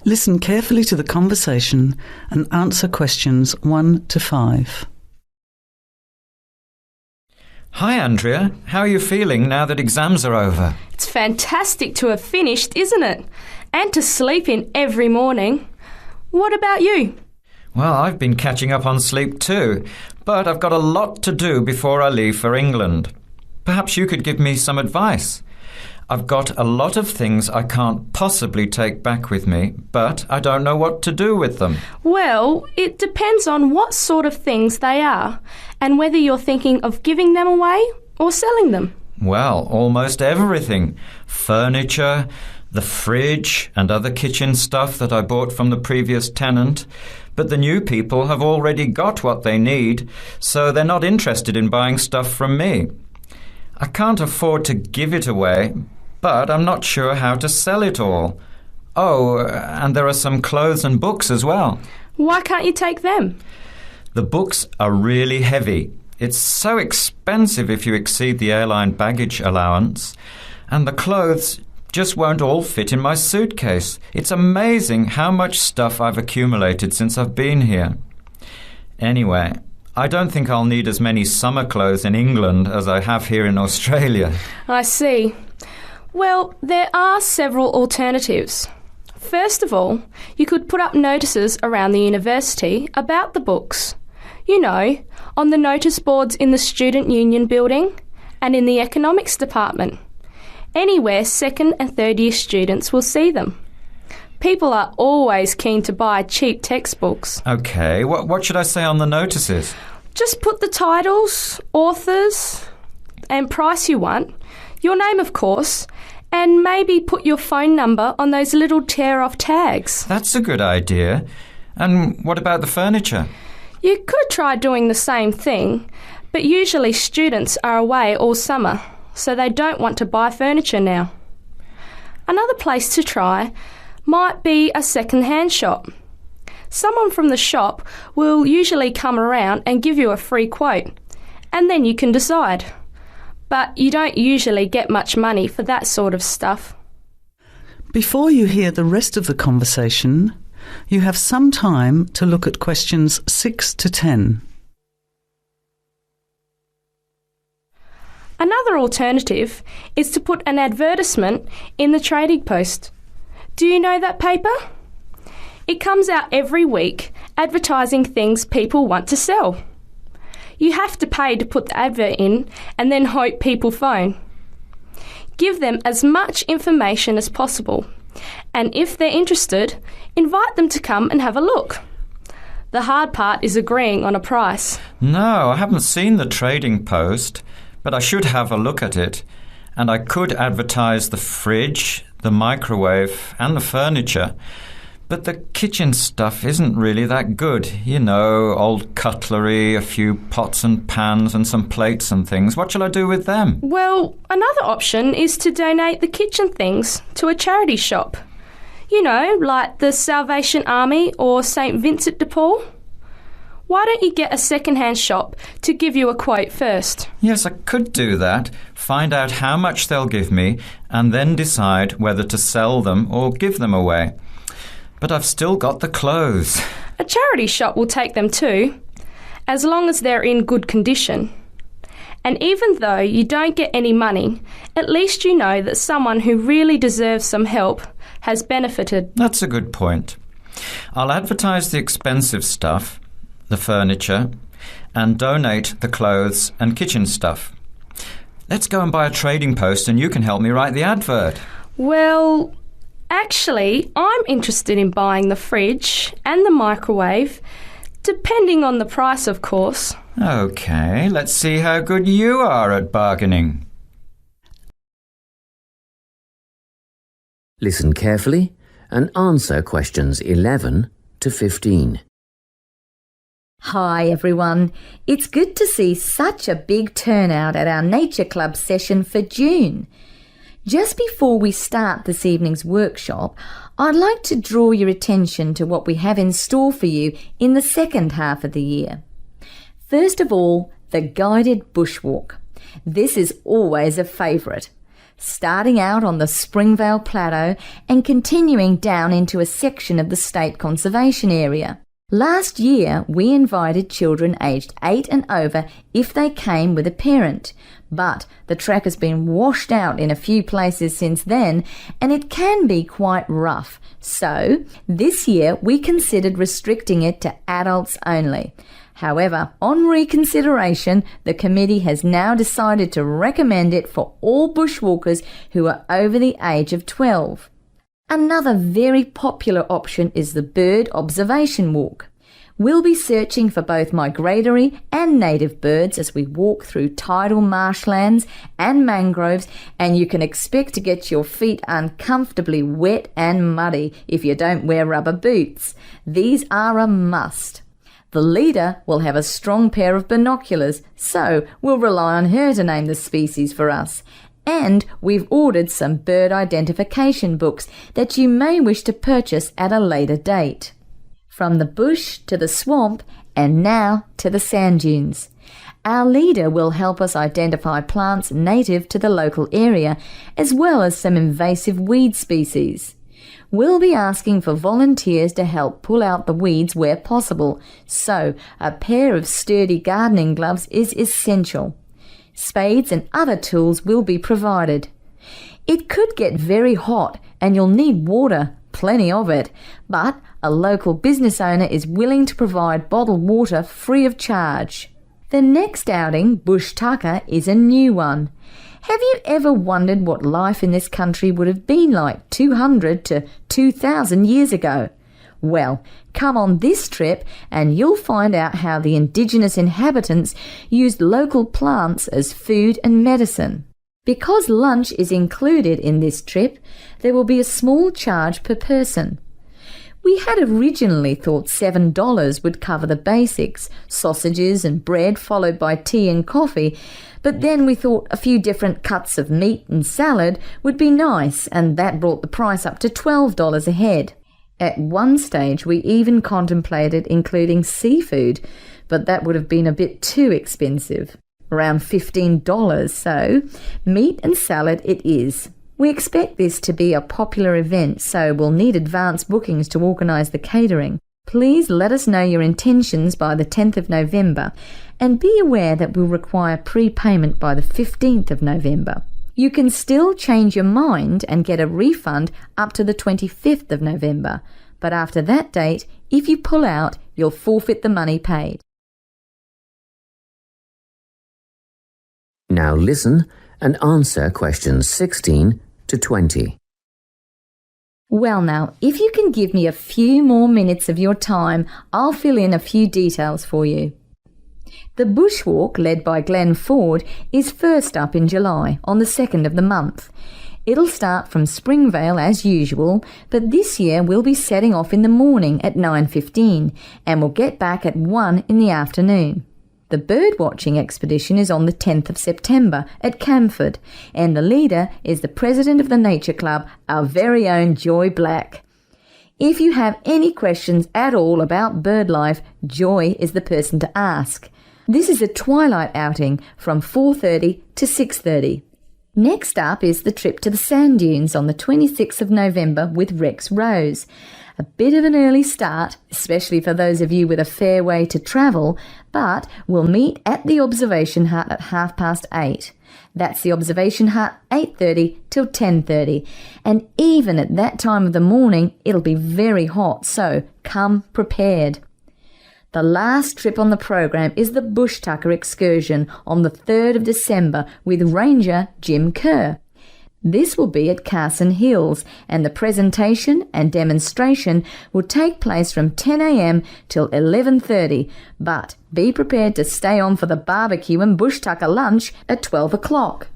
Listen carefully to the conversation and answer questions 1 to 5. Hi Andrea, how are you feeling now that exams are over? It's fantastic to have finished, isn't it? And to sleep in every morning. What about you? Well, I've been catching up on sleep too, but I've got a lot to do before I leave for England. Perhaps you could give me some advice. I've got a lot of things I can't possibly take back with me, but I don't know what to do with them. Well, it depends on what sort of things they are and whether you're thinking of giving them away or selling them. Well, almost everything. Furniture, the fridge and other kitchen stuff that I bought from the previous tenant. But the new people have already got what they need, so they're not interested in buying stuff from me. I can't afford to give it away, but I'm not sure how to sell it all. Oh, and there are some clothes and books as well. Why can't you take them? The books are really heavy. It's so expensive if you exceed the airline baggage allowance. And the clothes just won't all fit in my suitcase. It's amazing how much stuff I've accumulated since I've been here. Anyway, I don't think I'll need as many summer clothes in England as I have here in Australia. I see. Well, there are several alternatives. First of all, you could put up notices around the university about the books. You know, on the notice boards in the Student Union building and in the economics department. Anywhere second and third year students will see them. People are always keen to buy cheap textbooks. OK, what should I say on the notices? Just put the titles, authors and price you want, your name of course, and maybe put your phone number on those little tear-off tags. That's a good idea. And what about the furniture? You could try doing the same thing, but usually students are away all summer, so they don't want to buy furniture now. Another place to try might be a second-hand shop. Someone from the shop will usually come around and give you a free quote, and then you can decide. But you don't usually get much money for that sort of stuff. Before you hear the rest of the conversation, you have some time to look at questions 6 to 10. Another alternative is to put an advertisement in the Trading Post. Do you know that paper? It comes out every week advertising things people want to sell. You have to pay to put the advert in and then hope people phone. Give them as much information as possible, and if they're interested, invite them to come and have a look. The hard part is agreeing on a price. No, I haven't seen the Trading Post, but I should have a look at it. And I could advertise the fridge, the microwave and the furniture. But the kitchen stuff isn't really that good. You know, old cutlery, a few pots and pans and some plates and things. What shall I do with them? Well, another option is to donate the kitchen things to a charity shop. You know, like the Salvation Army or St. Vincent de Paul. Why don't you get a second-hand shop to give you a quote first? Yes, I could do that. Find out how much they'll give me and then decide whether to sell them or give them away. But I've still got the clothes. A charity shop will take them too, as long as they're in good condition. And even though you don't get any money, at least you know that someone who really deserves some help has benefited. That's a good point. I'll advertise the expensive stuff, the furniture, and donate the clothes and kitchen stuff. Let's go and buy a Trading Post and you can help me write the advert. Well, actually, I'm interested in buying the fridge and the microwave, depending on the price, of course. OK, let's see how good you are at bargaining. Listen carefully and answer questions 11 to 15. Hi everyone, it's good to see such a big turnout at our Nature Club session for June. Just before we start this evening's workshop, I'd like to draw your attention to what we have in store for you in the second half of the year. First of all, the guided bushwalk. This is always a favourite. starting out on the Springvale Plateau and continuing down into a section of the state conservation area. Last year, we invited children aged 8 and over if they came with a parent, but the track has been washed out in a few places since then, and it can be quite rough. So, this year we considered restricting it to adults only. However, on reconsideration, the committee has now decided to recommend it for all bushwalkers who are over the age of 12. Another very popular option is the bird observation walk. We'll be searching for both migratory and native birds as we walk through tidal marshlands and mangroves, and you can expect to get your feet uncomfortably wet and muddy if you don't wear rubber boots. These are a must. The leader will have a strong pair of binoculars, so we'll rely on her to name the species for us. And we've ordered some bird identification books that you may wish to purchase at a later date. From the bush to the swamp and now to the sand dunes. Our leader will help us identify plants native to the local area as well as some invasive weed species. We'll be asking for volunteers to help pull out the weeds where possible, so a pair of sturdy gardening gloves is essential. Spades and other tools will be provided. It could get very hot and you'll need water, plenty of it, but a local business owner is willing to provide bottled water free of charge. The next outing, Bush Tucker, is a new one. Have you ever wondered what life in this country would have been like 200 to 2,000 years ago? Well, come on this trip and you'll find out how the indigenous inhabitants used local plants as food and medicine. Because lunch is included in this trip, there will be a small charge per person. We had originally thought $7 would cover the basics, sausages and bread followed by tea and coffee, but then we thought a few different cuts of meat and salad would be nice, and that brought the price up to $12 a head. At one stage we even contemplated including seafood, but that would have been a bit too expensive, around $15, so meat and salad it is. We expect this to be a popular event, so we'll need advance bookings to organise the catering. Please let us know your intentions by the 10th of November, and be aware that we'll require prepayment by the 15th of November. You can still change your mind and get a refund up to the 25th of November, but after that date, if you pull out, you'll forfeit the money paid. Now listen and answer questions 16 to 20. Well now, if you can give me a few more minutes of your time, I'll fill in a few details for you. The bushwalk, led by Glenn Ford, is first up in July, on the 2nd of the month. It'll start from Springvale as usual, but this year we'll be setting off in the morning at 9:15 and we'll get back at 1 in the afternoon. The birdwatching expedition is on the 10th of September at Camford, and the leader is the president of the Nature Club, our very own Joy Black. If you have any questions at all about bird life, Joy is the person to ask. This is a twilight outing from 4:30 to 6:30. Next up is the trip to the sand dunes on the 26th of November with Rex Rose. A bit of an early start, especially for those of you with a fair way to travel, but we'll meet at the observation hut at 8:30. That's the observation hut, 8:30 till 10:30. And even at that time of the morning, it'll be very hot, so come prepared. The last trip on the program is the Bush Tucker excursion on the 3rd of December with Ranger Jim Kerr. This will be at Carson Hills, and the presentation and demonstration will take place from 10 a.m. till 11:30, but be prepared to stay on for the barbecue and Bush Tucker lunch at 12 o'clock.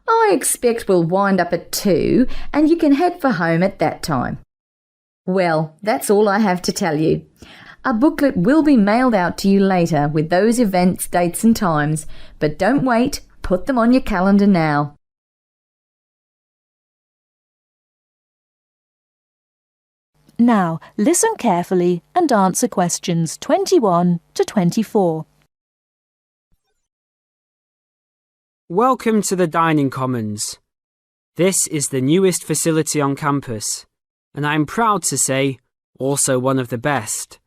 I expect we'll wind up at 2, and you can head for home at that time. Well, that's all I have to tell you. A booklet will be mailed out to you later with those events, dates and times, but don't wait, put them on your calendar now. Now, listen carefully and answer questions 21 to 24. Welcome to the Dining Commons. This is the newest facility on campus, and I am proud to say also one of the best.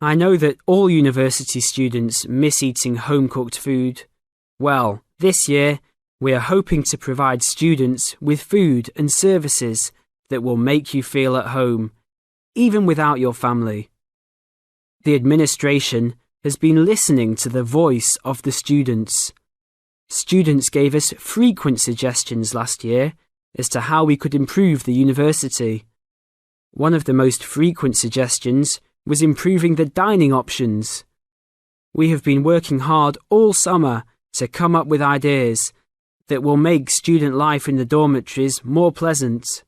I know that all university students miss eating home-cooked food. Well, this year we are hoping to provide students with food and services that will make you feel at home, even without your family. The administration has been listening to the voice of the students. Students gave us frequent suggestions last year as to how we could improve the university. One of the most frequent suggestions was improving the dining options. We have been working hard all summer to come up with ideas that will make student life in the dormitories more pleasant.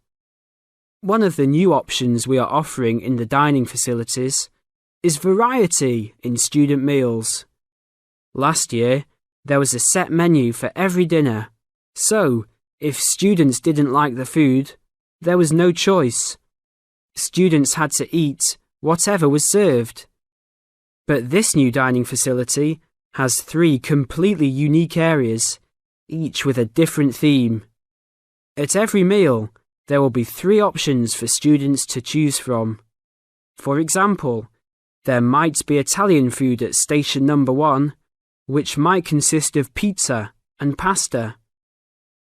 One of the new options we are offering in the dining facilities is variety in student meals. Last year, there was a set menu for every dinner, so if students didn't like the food, there was no choice. Students had to eat whatever was served. But this new dining facility has 3 completely unique areas, each with a different theme. At every meal, there will be 3 options for students to choose from. For example, there might be Italian food at station number 1, which might consist of pizza and pasta.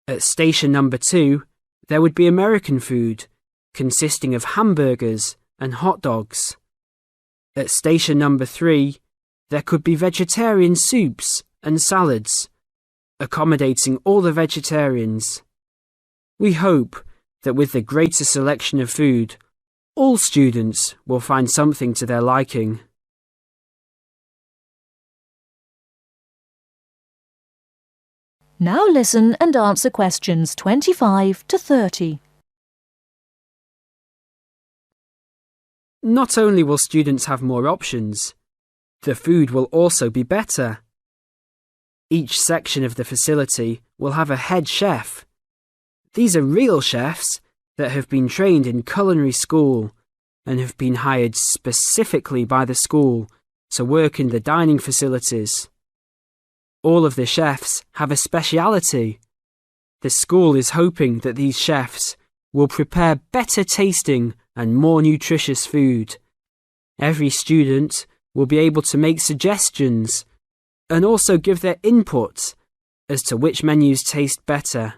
At station number 2, there would be American food, consisting of hamburgers and hot dogs. At station number 3, there could be vegetarian soups and salads, accommodating all the vegetarians. We hope that with the greater selection of food, all students will find something to their liking. Now listen and answer questions 25 to 30. Not only will students have more options, the food will also be better. Each section of the facility will have a head chef. These are real chefs that have been trained in culinary school and have been hired specifically by the school to work in the dining facilities. All of the chefs have a speciality. The school is hoping that these chefs will prepare better tasting and more nutritious food. Every student will be able to make suggestions and also give their input as to which menus taste better.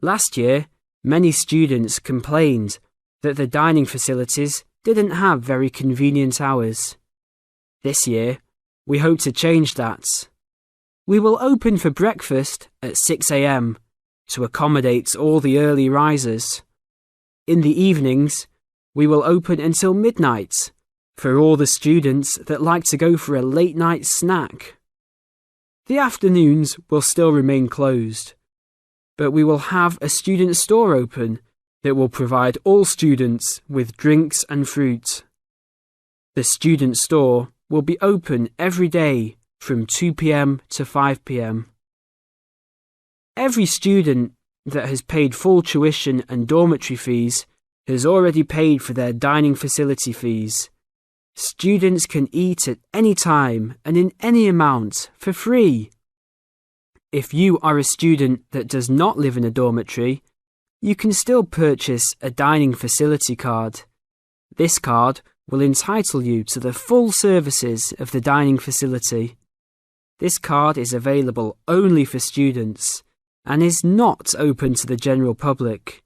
Last year, many students complained that the dining facilities didn't have very convenient hours. This year, we hope to change that. We will open for breakfast at 6 a.m. to accommodate all the early risers. In the evenings, we will open until midnight for all the students that like to go for a late night snack. The afternoons will still remain closed, but we will have a student store open that will provide all students with drinks and fruit. The student store will be open every day from 2 p.m. to 5 p.m. Every student that has paid full tuition and dormitory fees has already paid for their dining facility fees. Students can eat at any time and in any amount for free. If you are a student that does not live in a dormitory, you can still purchase a dining facility card. This card will entitle you to the full services of the dining facility. This card is available only for students and is not open to the general public.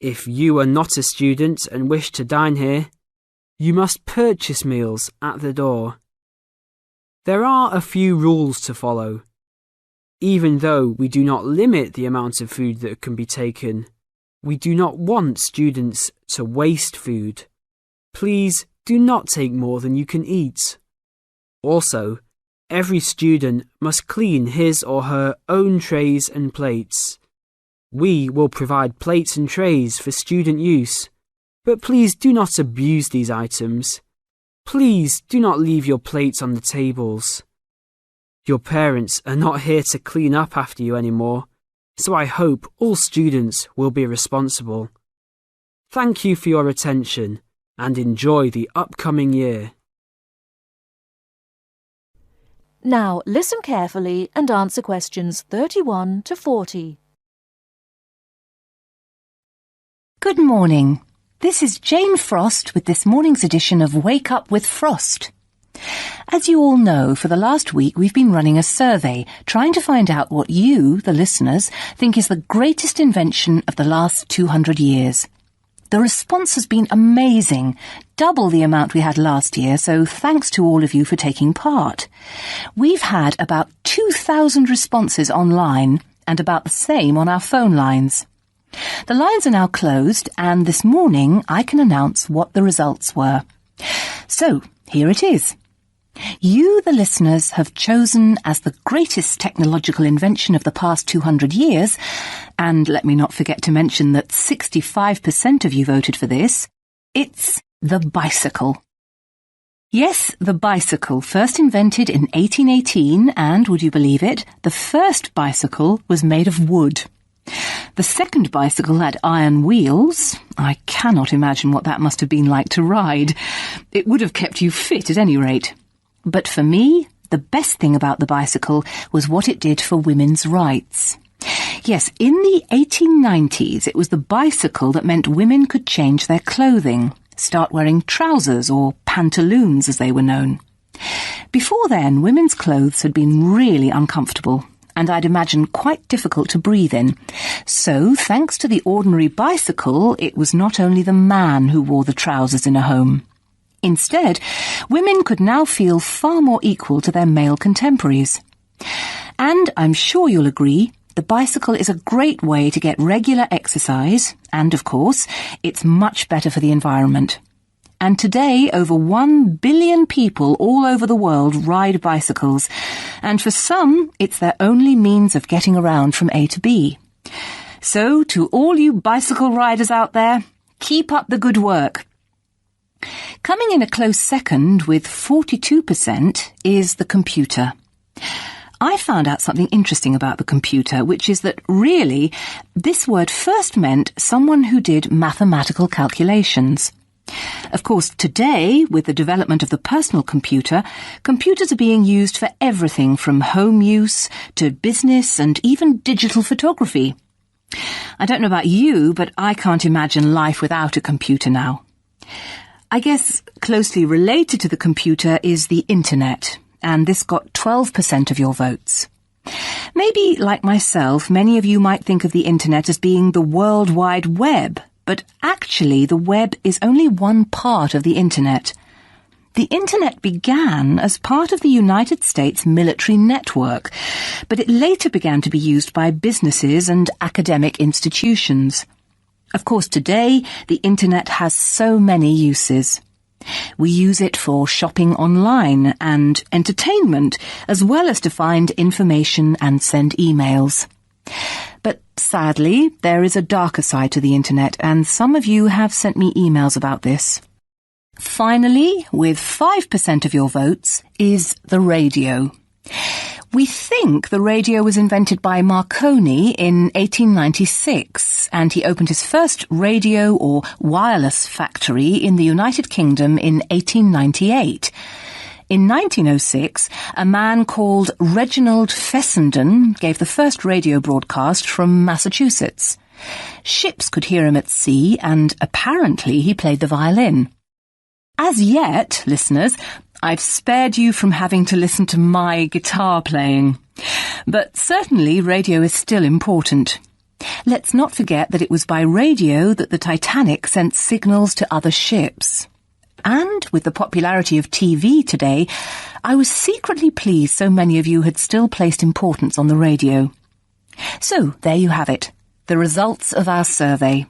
If you are not a student and wish to dine here, you must purchase meals at the door. There are a few rules to follow. Even though we do not limit the amount of food that can be taken, we do not want students to waste food. Please do not take more than you can eat. Also, every student must clean his or her own trays and plates. We will provide plates and trays for student use, but please do not abuse these items. Please do not leave your plates on the tables. Your parents are not here to clean up after you anymore, so I hope all students will be responsible. Thank you for your attention and enjoy the upcoming year. Now listen carefully and answer questions 31 to 40. Good morning. This is Jane Frost with this morning's edition of Wake Up with Frost. As you all know, for the last week we've been running a survey trying to find out what you, the listeners, think is the greatest invention of the last 200 years. The response has been amazing, double the amount we had last year, so thanks to all of you for taking part. We've had about 2,000 responses online and about the same on our phone lines. The lines are now closed, and this morning I can announce what the results were. So, here it is. You, the listeners, have chosen as the greatest technological invention of the past 200 years, and let me not forget to mention that 65% of you voted for this, it's the bicycle. Yes, the bicycle, first invented in 1818, and, would you believe it, the first bicycle was made of wood. The second bicycle had iron wheels. I cannot imagine what that must have been like to ride. It would have kept you fit at any rate. But for me, the best thing about the bicycle was what it did for women's rights. Yes, in the 1890s, it was the bicycle that meant women could change their clothing, start wearing trousers or pantaloons as they were known. Before then, women's clothes had been really uncomfortable, and I'd imagine quite difficult to breathe in. So, thanks to the ordinary bicycle, it was not only the man who wore the trousers in a home. Instead, women could now feel far more equal to their male contemporaries. And I'm sure you'll agree, the bicycle is a great way to get regular exercise, and of course, it's much better for the environment. And today, over 1 billion people all over the world ride bicycles, and for some, it's their only means of getting around from A to B. So, to all you bicycle riders out there, keep up the good work. Coming in a close second with 42% is the computer. I found out something interesting about the computer, which is that really, this word first meant someone who did mathematical calculations. Of course, today, with the development of the personal computer, computers are being used for everything from home use to business and even digital photography. I don't know about you, but I can't imagine life without a computer now. I guess closely related to the computer is the internet, and this got 12% of your votes. Maybe, like myself, many of you might think of the internet as being the World Wide Web, but actually the web is only one part of the internet. The internet began as part of the United States military network, but it later began to be used by businesses and academic institutions. Of course, today, the internet has so many uses. We use it for shopping online and entertainment, as well as to find information and send emails. But sadly, there is a darker side to the internet, and some of you have sent me emails about this. Finally, with 5% of your votes, is the radio. We think the radio was invented by Marconi in 1896, and he opened his first radio or wireless factory in the United Kingdom in 1898. In 1906, a man called Reginald Fessenden gave the first radio broadcast from Massachusetts. Ships could hear him at sea, and apparently he played the violin. As yet, listeners, I've spared you from having to listen to my guitar playing. But certainly radio is still important. Let's not forget that it was by radio that the Titanic sent signals to other ships. And with the popularity of TV today, I was secretly pleased so many of you had still placed importance on the radio. So, there you have it, the results of our survey.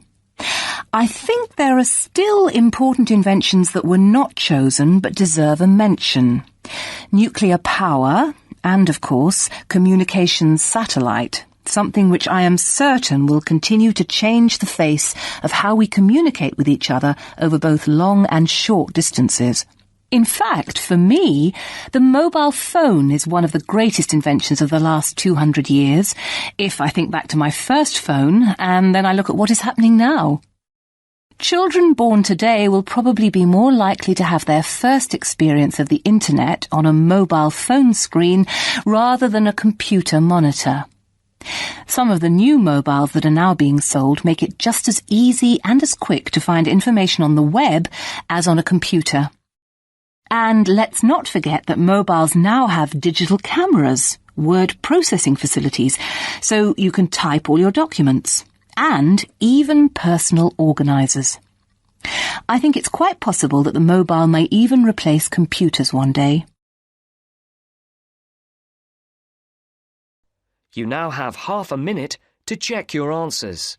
I think there are still important inventions that were not chosen but deserve a mention. Nuclear power and, of course, communications satellite, something which I am certain will continue to change the face of how we communicate with each other over both long and short distances. In fact, for me, the mobile phone is one of the greatest inventions of the last 200 years, if I think back to my first phone and then I look at what is happening now. Children born today will probably be more likely to have their first experience of the internet on a mobile phone screen rather than a computer monitor. Some of the new mobiles that are now being sold make it just as easy and as quick to find information on the web as on a computer. And let's not forget that mobiles now have digital cameras, word processing facilities, so you can type all your documents, and even personal organisers. I think it's quite possible that the mobile may even replace computers one day. You now have half a minute to check your answers.